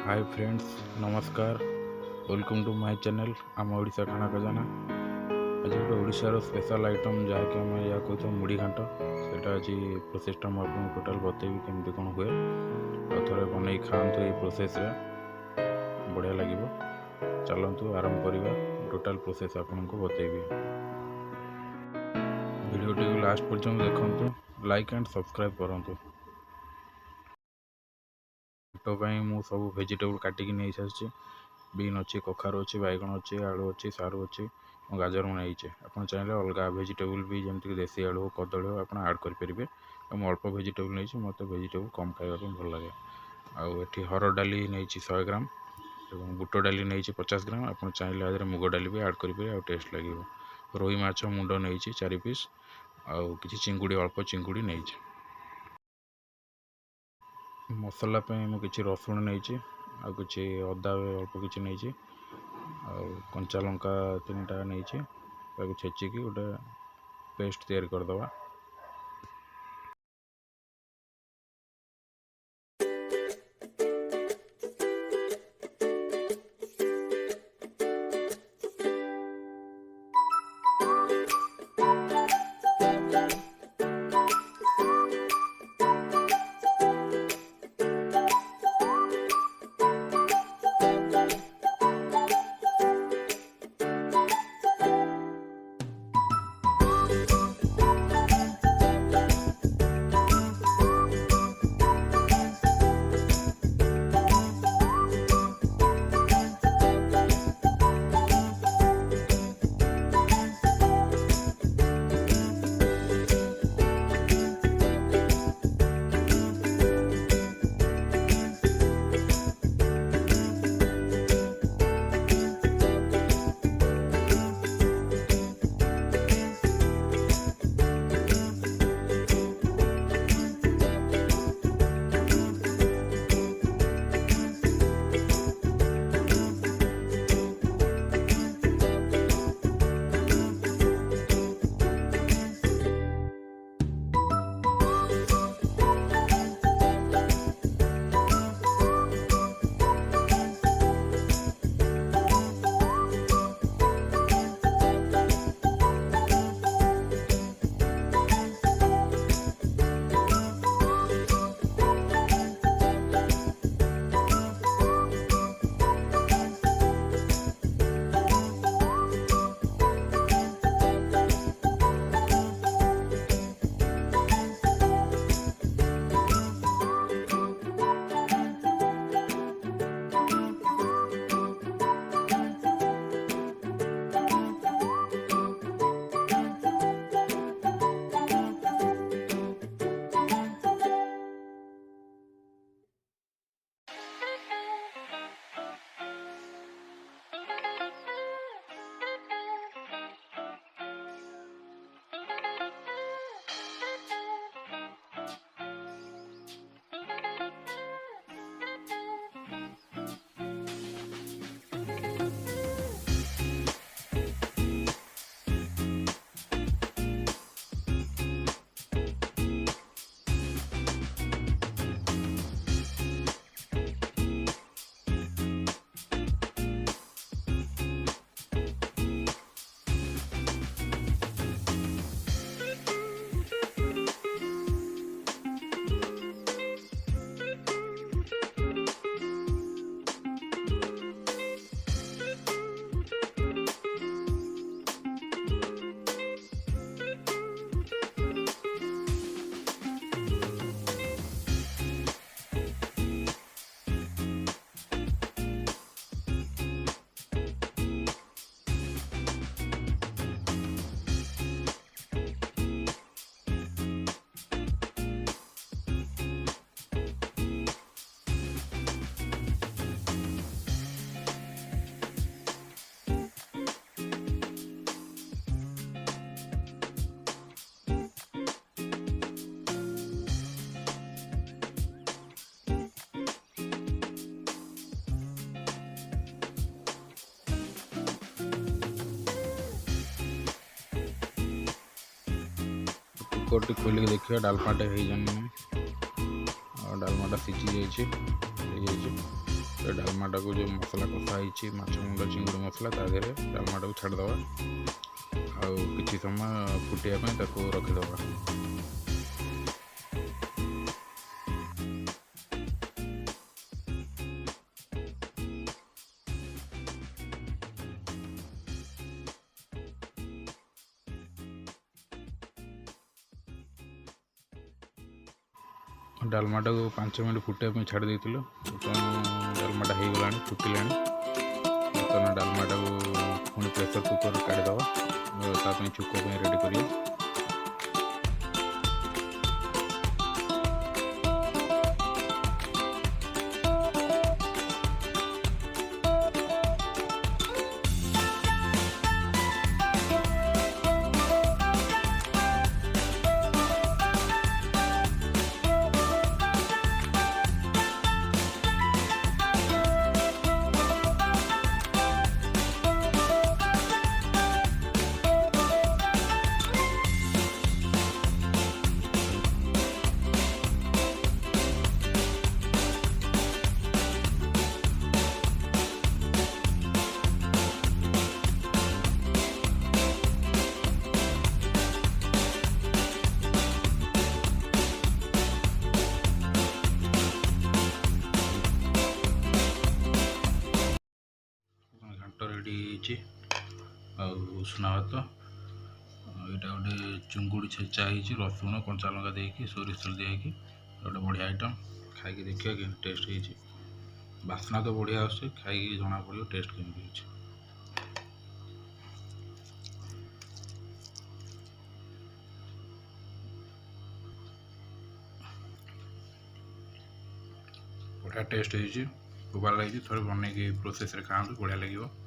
Hi friends, नमस्कार। Welcome to my channel आमा ओडिशा खाना खजाना। आज गोटे ओडिशार स्पेशल आइटम जहाँकि आम या कहते मुड़ी घाट से आज प्रोसेसटा मुझे टोटाल बतेबी केमती कौन हुए। थे बनई खातु ये प्रोसेस बढ़िया लगे। चलतु आरंभ करवा। टोटाल प्रोसेस आपन को बतेबी। वीडियो लास्ट पर्यंत देखु, लाइक एंड सब्सक्राइब करूँ। घाट मु सब वेजिटेबल काटिकी नहीं सारी। बीन अच्छी, कखारू अच्छी, बैगण अच्छी, आलू अच्छी, सारू अच्छी, गाजर नहीं। आप चाहिए अलग वेजिटेबल भी जमीक देसी आलू कदली आप आड करेंगे। मुझे अल्प वेजिटेबल नहीं, मत वेजिटेबल कम खावाई भल लगे। आठी हरड़ डाली नहीं 100 ग्राम और बुट डाली नहीं 50 ग्राम। आप चाहिए आज मुग डाली भी आड करेंगे, टेस्ट लगे। रोही माछ मुंड नहीं 4 पीस, आउ कि चिंगुड़ी अल्प चिंगुड़ी नहीं। मसला मुझे रसुण नहीं, आ कि अदा अल्प कि नहीं, कंचा लंका 3टा नहीं, छेचिकी गोटे पेस्ट तैयारी करदे। कुकर खोल के देखिए डालमाटे हो डालमाटा सीझी जाइए से डालमाटा को जो मसला कषाई माछ मुंड चिंगुड़ी मसला ता देहरे डालमाटा को छाड़देवा आउ किछि समय फुटाइवाई रखिदेवा। डालमाटा को 5 मिनट फुटाइवाई छाड़ देइथिलु। डालमाटा हो गला फुटिला। बर्तमान डालमाटा को पुणी प्रेसर कुकर काढ़ीदवा ताप छुक रेडी करिया। रेडी उष्णा भात यहाँ गोटे चुंगुड़ी छेचा हो रसुण कंचा लंका देकी सोरिष तेल दिखाई गोटे बढ़िया आइटम खाई देखिए कि टेस्ट हो बास्ना तो बढ़िया आसे खाई जना पड़ो टेस्ट केमती हो। बढ़िया टेस्ट हो भल लगी थे बन प्रोसेस खाँ बढ़िया लगे।